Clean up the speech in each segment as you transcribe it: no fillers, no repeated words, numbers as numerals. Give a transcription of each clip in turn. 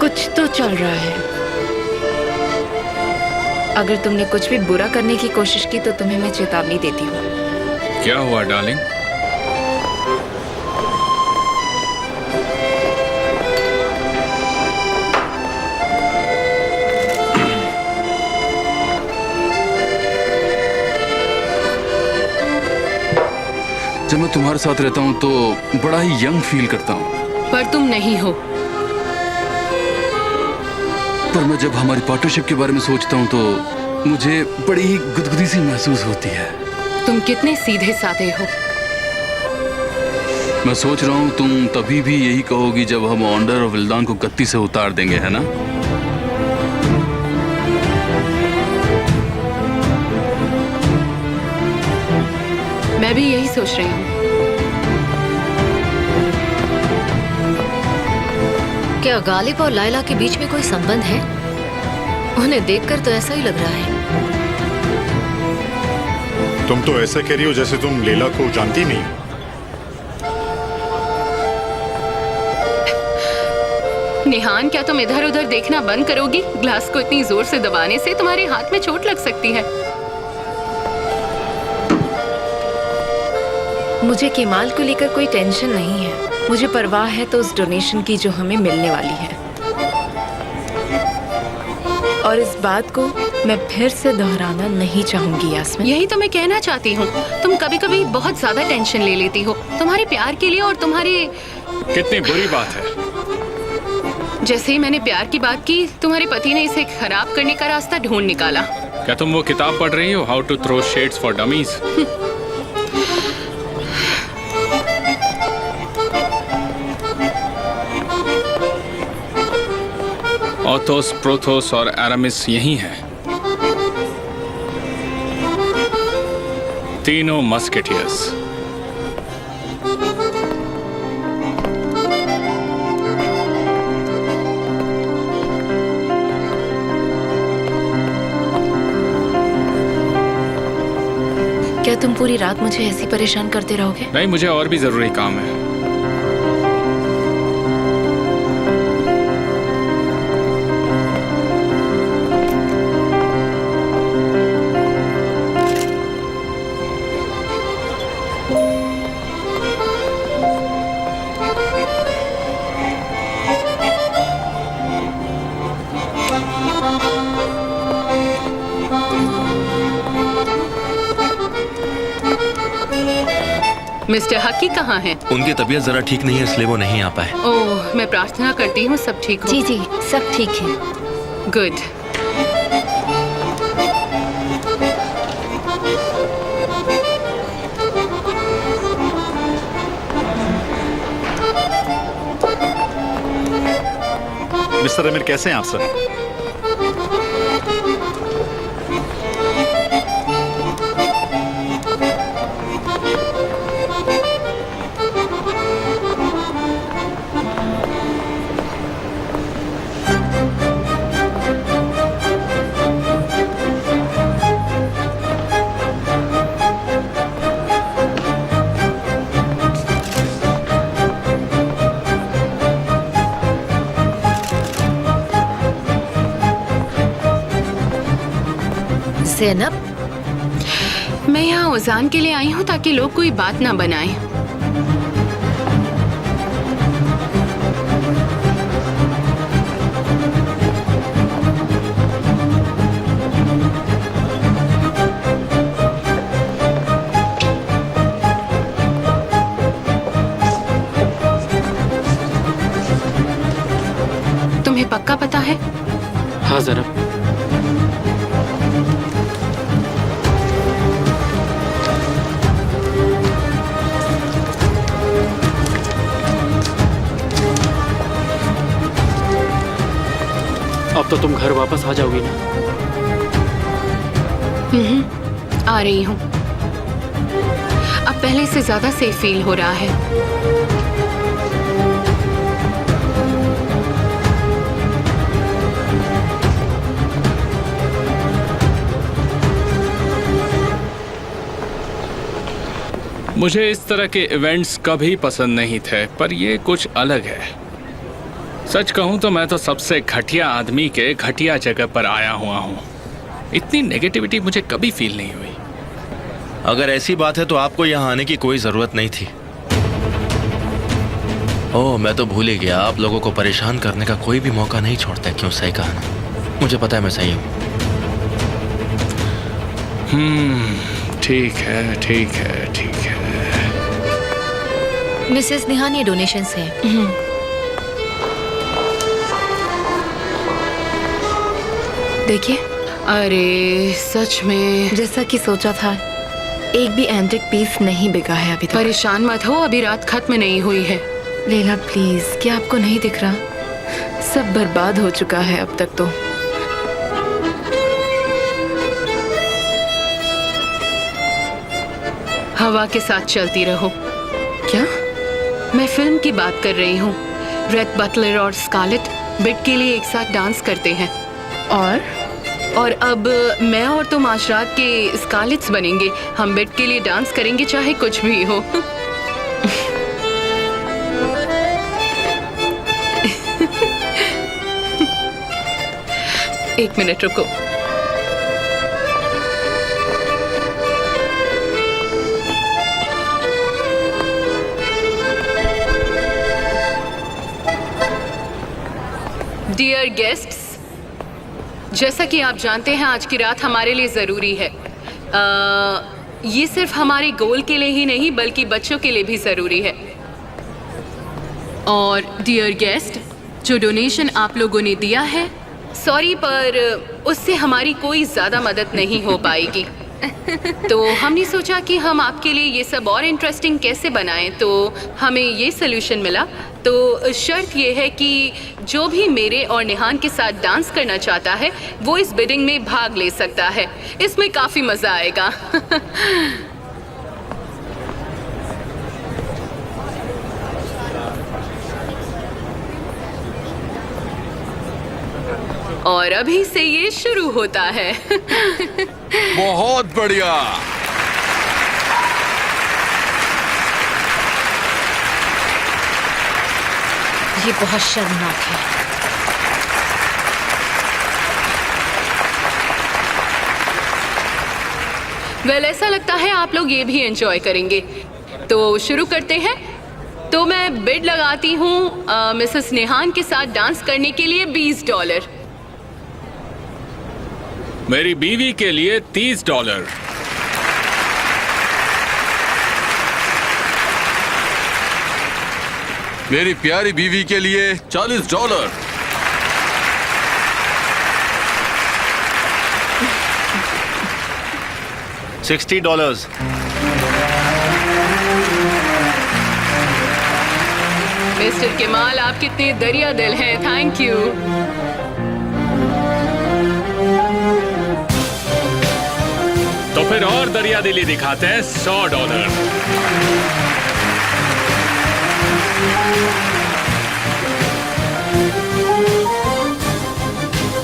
कुछ तो चल रहा है। अगर तुमने कुछ भी बुरा करने की कोशिश की तो तुम्हें मैं चेतावनी देती हूँ। क्या हुआ डार्लिंग? जब मैं तुम्हारे साथ रहता हूँ तो बड़ा ही यंग फील करता हूँ। पर तुम नहीं हो। पर मैं जब हमारी पार्टनरशिप के बारे में सोचता हूँ तो मुझे बड़ी ही गुदगुदी सी महसूस होती है। तुम कितने सीधे साधे हो। मैं सोच रहा हूँ तुम तभी भी यही कहोगी जब हम ऑन्डर और विल्दान को गत्ती से उतार देंगे, है ना? मैं भी यही सोच रही हूँ। क्या गालिब और लायला के बीच में कोई संबंध है? उन्हें देखकर तो ऐसा ही लग रहा है। तुम तो ऐसा कह रही हो जैसे तुम लैला को जानती नहीं। निहान, क्या तुम इधर उधर देखना बंद करोगी? ग्लास को इतनी जोर से दबाने से तुम्हारे हाथ में चोट लग सकती है। मुझे केमाल को लेकर कोई टेंशन नहीं है। मुझे परवाह है तो उस डोनेशन की जो हमें मिलने वाली है। और इस बात को मैं फिर से दोहराना नहीं चाहूंगी यास्मीन। यही तो मैं कहना चाहती हूँ। तुम कभी कभी बहुत ज्यादा टेंशन ले लेती हो तुम्हारे प्यार के लिए और तुम्हारे। कितनी बुरी बात है। जैसे ही मैंने प्यार की बात की तुम्हारे पति ने इसे खराब करने का रास्ता ढूंढ निकाला। क्या तुम वो किताब पढ़ रही हो, how to throw shades for dummies? Athos, Porthos और एरामिस यही हैं। तीनों मस्केटियर्स। क्या तुम पूरी रात मुझे ऐसी परेशान करते रहोगे? नहीं, मुझे और भी जरूरी काम है। मिस्टर हकी कहाँ हैं? उनकी तबीयत जरा ठीक नहीं है इसलिए वो नहीं आ पाए। ओह, मैं प्रार्थना करती हूँ सब ठीक हो। जी जी, सब ठीक है। गुड। मिस्टर अमीर, कैसे हैं आप सर? ज़ैनब, मैं यहाँ उजान के लिए आई हूँ ताकि लोग कोई बात ना बनाएं। तुम्हें पक्का पता है? हाँ ज़ैनब। अब तो तुम घर वापस आ जाओगी ना? आ रही हूँ। अब पहले से ज्यादा सेफ फील हो रहा है। मुझे इस तरह के इवेंट्स कभी पसंद नहीं थे, पर ये कुछ अलग है। सच कहूं तो मैं तो सबसे घटिया आदमी के घटिया जगह पर आया हुआ हूं। इतनी नेगेटिविटी मुझे कभी फील नहीं हुई। अगर ऐसी बात है तो आपको यहाँ आने की कोई जरूरत नहीं थी। ओह, मैं तो भूल ही गया, आप लोगों को परेशान करने का कोई भी मौका नहीं छोड़ता। क्यों? सही कहा ना, मुझे पता है मैं सही हूँ। ठीक है ठीक है ठीक है। मिसेस निहान, ये डोनेशंस हैं। देखिए, अरे सच में जैसा कि सोचा था, एक भी एंटिक पीस नहीं बिका है अभी तक। परेशान मत हो, अभी रात खत्म नहीं हुई है। लेला प्लीज, क्या आपको नहीं दिख रहा? सब बर्बाद हो चुका है अब तक तो। हवा के साथ चलती रहो। क्या? मैं फिल्म की बात कर रही हूँ। रेड बटलर और स्कारलेट बिट के लिए एक साथ डांस करते हैं। और अब मैं और तुम आज रात के स्कारलेट्स बनेंगे। हम बिट के लिए डांस करेंगे चाहे कुछ भी हो। एक मिनट रुको। डियर गेस्ट्स, जैसा कि आप जानते हैं आज की रात हमारे लिए ज़रूरी है। ये सिर्फ हमारे गोल के लिए ही नहीं बल्कि बच्चों के लिए भी ज़रूरी है। और डियर गेस्ट, जो डोनेशन आप लोगों ने दिया है, सॉरी पर उससे हमारी कोई ज़्यादा मदद नहीं हो पाएगी। तो हमने सोचा कि हम आपके लिए ये सब और इंटरेस्टिंग कैसे बनाएं, तो हमें ये सोल्यूशन मिला। तो शर्त ये है कि जो भी मेरे और निहान के साथ डांस करना चाहता है वो इस बिडिंग में भाग ले सकता है। इसमें काफ़ी मज़ा आएगा। और अभी से ये शुरू होता है। बहुत बढ़िया। ये बहुत शर्मनाक है। वेल, ऐसा लगता है आप लोग ये भी एंजॉय करेंगे। तो शुरू करते हैं। तो मैं बिड लगाती हूँ मिसेस निहान के साथ डांस करने के लिए $20। मेरी बीवी के लिए $30। मेरी प्यारी बीवी के लिए $40। $60। मिस्टर केमाल, आप कितने दरिया दिल हैं। Thank you. तो फिर और दरिया दिली दिखाते हैं। $100।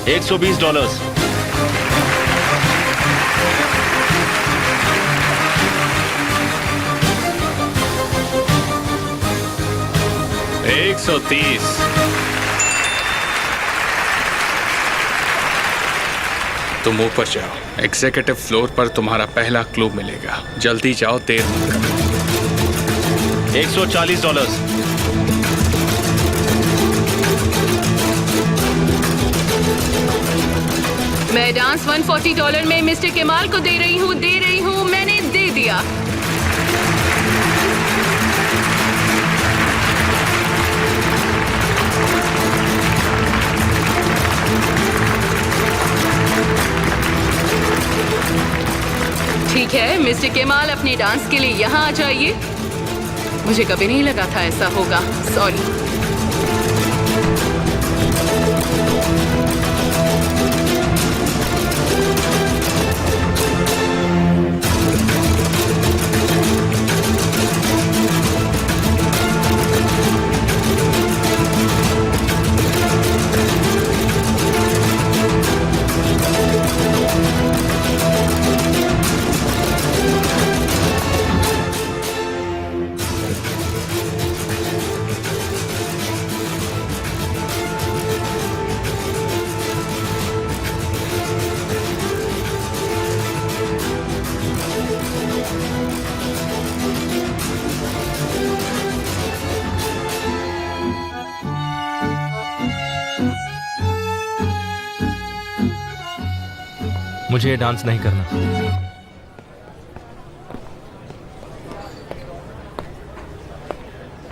$120। $130। तुम ऊपर जाओ, एग्जीक्यूटिव फ्लोर पर तुम्हारा पहला क्लू मिलेगा। जल्दी जाओ, देर मत करो। $140। मैं डांस $140 में मिस्टर केमाल को दे रही हूँ। मैंने दे दिया। ठीक है मिस्टर केमाल, अपने डांस के लिए यहाँ आ जाइए। मुझे कभी नहीं लगा था ऐसा होगा। सॉरी। मुझे ये डांस नहीं करना।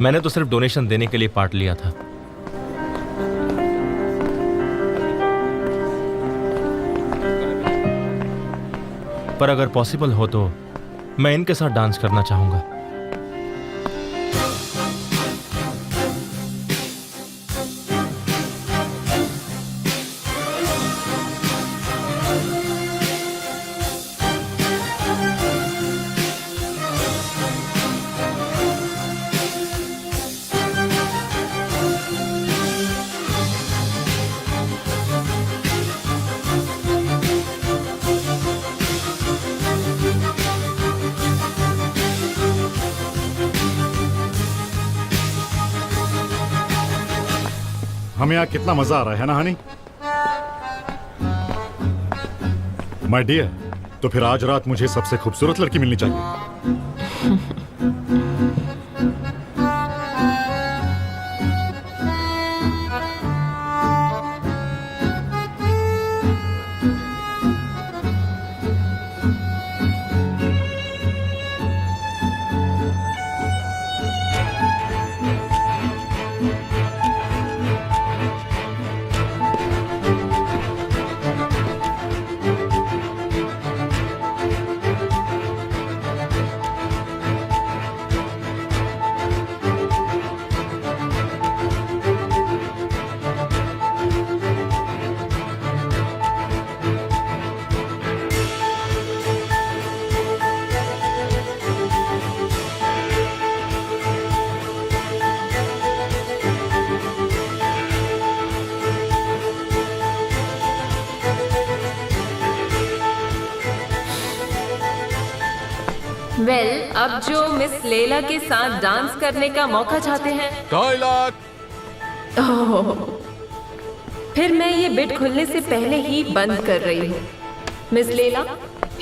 मैंने तो सिर्फ डोनेशन देने के लिए पार्ट लिया था। पर अगर पॉसिबल हो तो मैं इनके साथ डांस करना चाहूंगा। हमें यहाँ कितना मजा आ रहा है ना हनी? माय डियर, तो फिर आज रात मुझे सबसे खूबसूरत लड़की मिलनी चाहिए। अब जो मिस लेला के साथ डांस करने का मौका चाहते हैं, डायलॉग। फिर मैं ये बिट खुलने से पहले ही बंद कर रही हूँ। मिस लेला,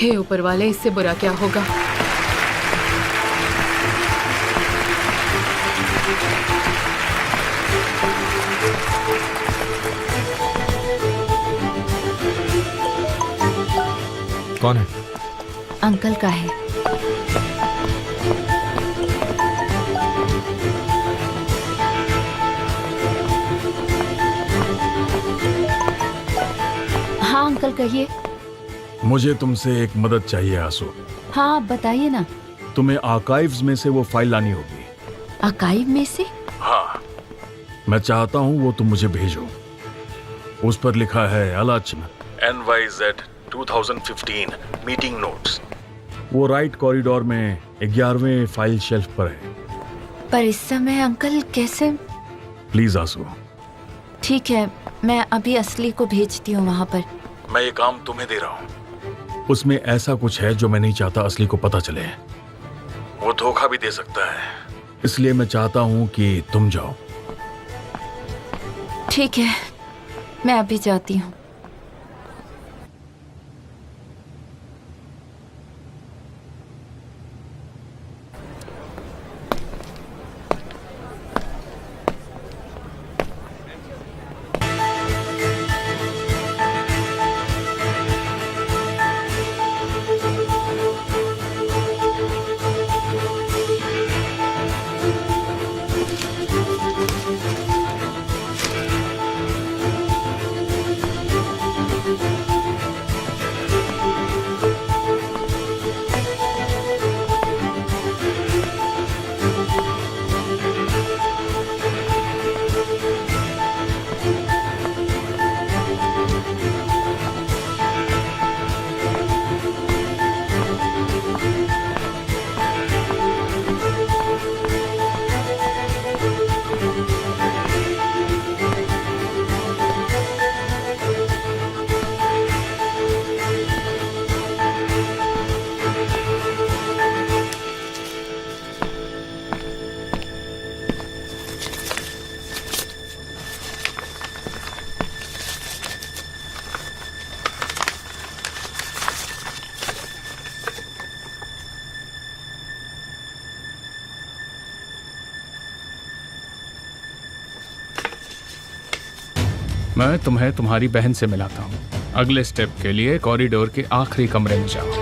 हे ऊपर वाले, इससे बुरा क्या होगा? कौन है? अंकल का है। हाँ अंकल, कहिए। मुझे तुमसे एक मदद चाहिए आंसू। हाँ आप बताइए ना। तुम्हें आर्काइव्स में से वो फाइल लानी होगी। आर्काइव में से? हाँ, मैं चाहता हूँ वो तुम मुझे भेजो। उस पर लिखा है आलोचना NYZ 2015 मीटिंग नोट्स। वो राइट कॉरिडोर में 11वें फाइल शेल्फ पर है। पर इस समय अंकल कैसे? प्लीज आंसू। ठीक है, मैं अभी असली को भेजती हूँ वहाँ पर। मैं ये काम तुम्हें दे रहा हूँ। उसमें ऐसा कुछ है जो मैं नहीं चाहता असली को पता चले। वो धोखा भी दे सकता है, इसलिए मैं चाहता हूँ कि तुम जाओ। ठीक है, मैं अभी जाती हूँ। मैं तुम्हें तुम्हारी बहन से मिलाता हूँ। अगले स्टेप के लिए कॉरिडोर के आखिरी कमरे में जाओ।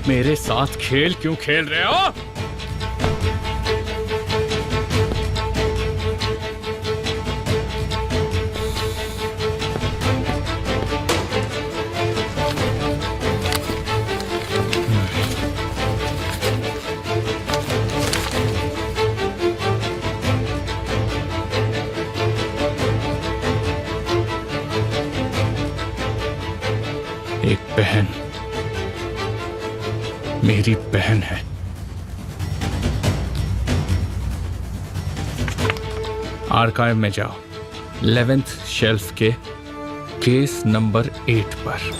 मेरे साथ खेल क्यों खेल रहे हो? एक बहन, मेरी बहन है। आर्काइव में जाओ, 11th शेल्फ के केस नंबर 8 पर।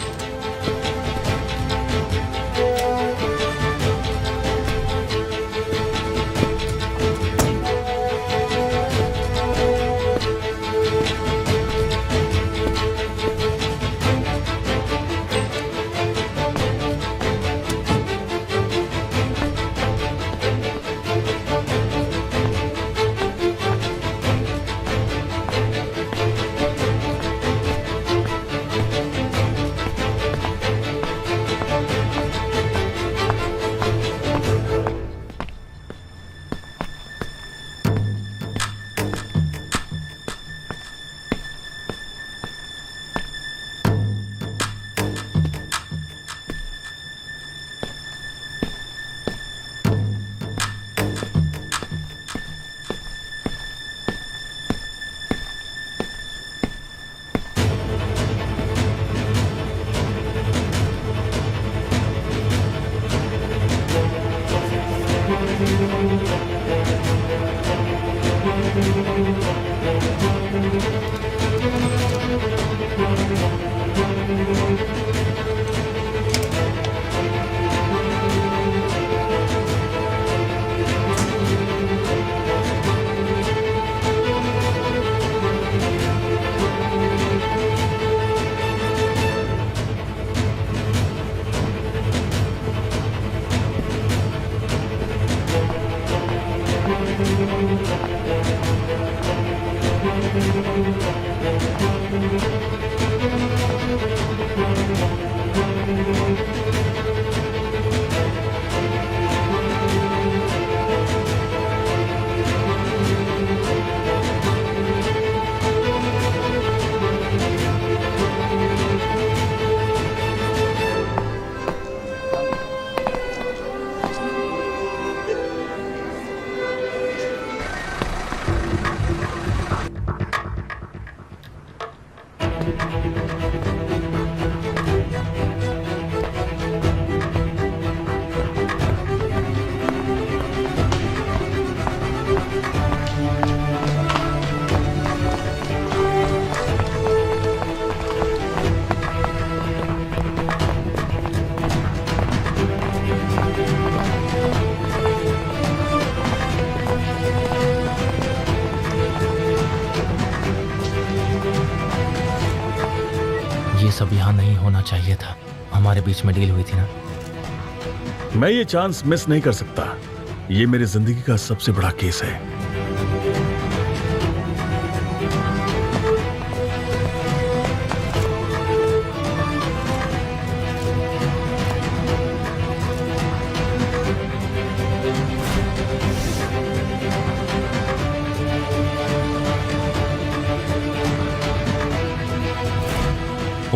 ये सब यहाँ नहीं होना चाहिए था। हमारे बीच में डील हुई थी ना। मैं ये चांस मिस नहीं कर सकता। ये मेरी जिंदगी का सबसे बड़ा केस है।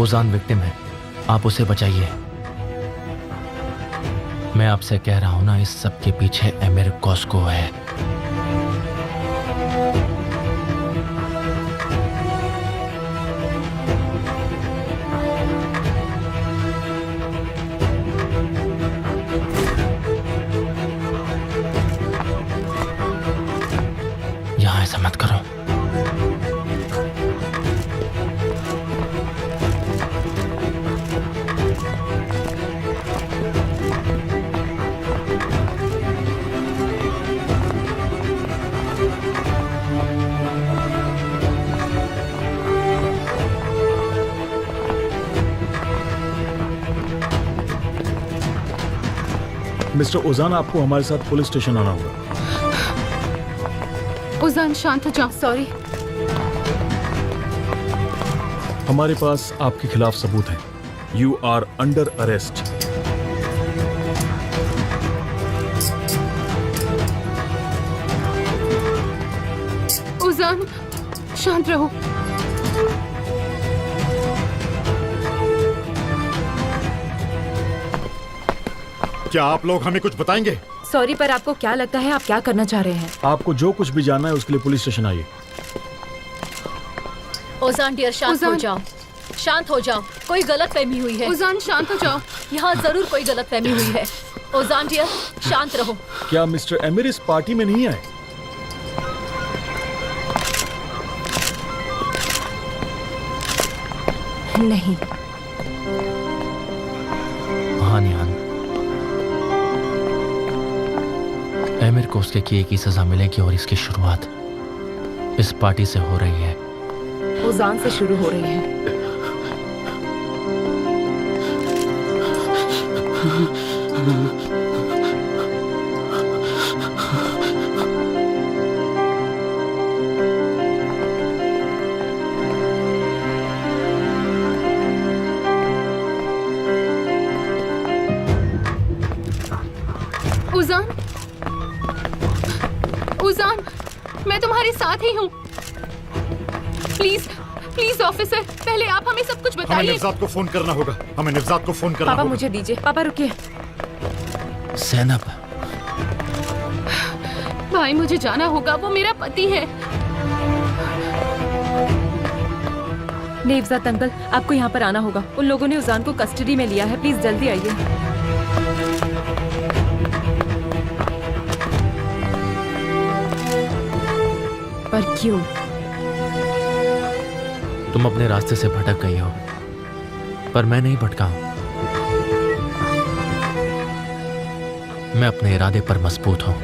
ओजान विक्टिम है, आप उसे बचाइए। मैं आपसे कह रहा हूं ना, इस सब के पीछे एमिर कॉस्को है। यहां ऐसा मत करो। मिस्टर ओजान, आपको हमारे साथ पुलिस स्टेशन आना होगा। उजान शांत हो जाओ। सॉरी। हमारे पास आपके खिलाफ सबूत है। You are under arrest. Ujan शांत रहो। क्या आप लोग हमें कुछ बताएंगे? सॉरी, पर आपको क्या लगता है आप क्या करना चाह रहे हैं? आपको जो कुछ भी जानना है उसके लिए पुलिस स्टेशन आइए। ओजान डियर, शांत हो ओजान। जाओ। शांत हो जाओ। कोई गलत फहमी हुई है। उजान शांत हो जाओ। यहाँ जरूर कोई गलत फहमी हुई है। ओजान डियर, शांत रहो। क्या मिस्टर एमिर इस पार्टी में नहीं आए? नहीं। हाँ निहान, एमिर को उसके किए की सजा मिलेगी और इसकी शुरुआत इस पार्टी से हो रही है। उजान से शुरू हो रही है। उजान, उजान, मैं तुम्हारे साथ ही हूँ। प्लीज प्लीज ऑफिसर, पहले आप हमें सब कुछ हमें बताइए। निवजात को फोन करना होगा। हमें निवजात को फोन करना पापा होगा। मुझे दीजिए। पापा रुकिए। सैनब, भाई मुझे जाना होगा, वो मेरा पति है। नेवजात अंकल, आपको यहाँ पर आना होगा। उन लोगों ने उजान को कस्टडी में लिया है। प्लीज जल्दी आइए। पर क्यों? तुम अपने रास्ते से भटक गई हो, पर मैं नहीं भटका हूं। मैं अपने इरादे पर मजबूत हूं।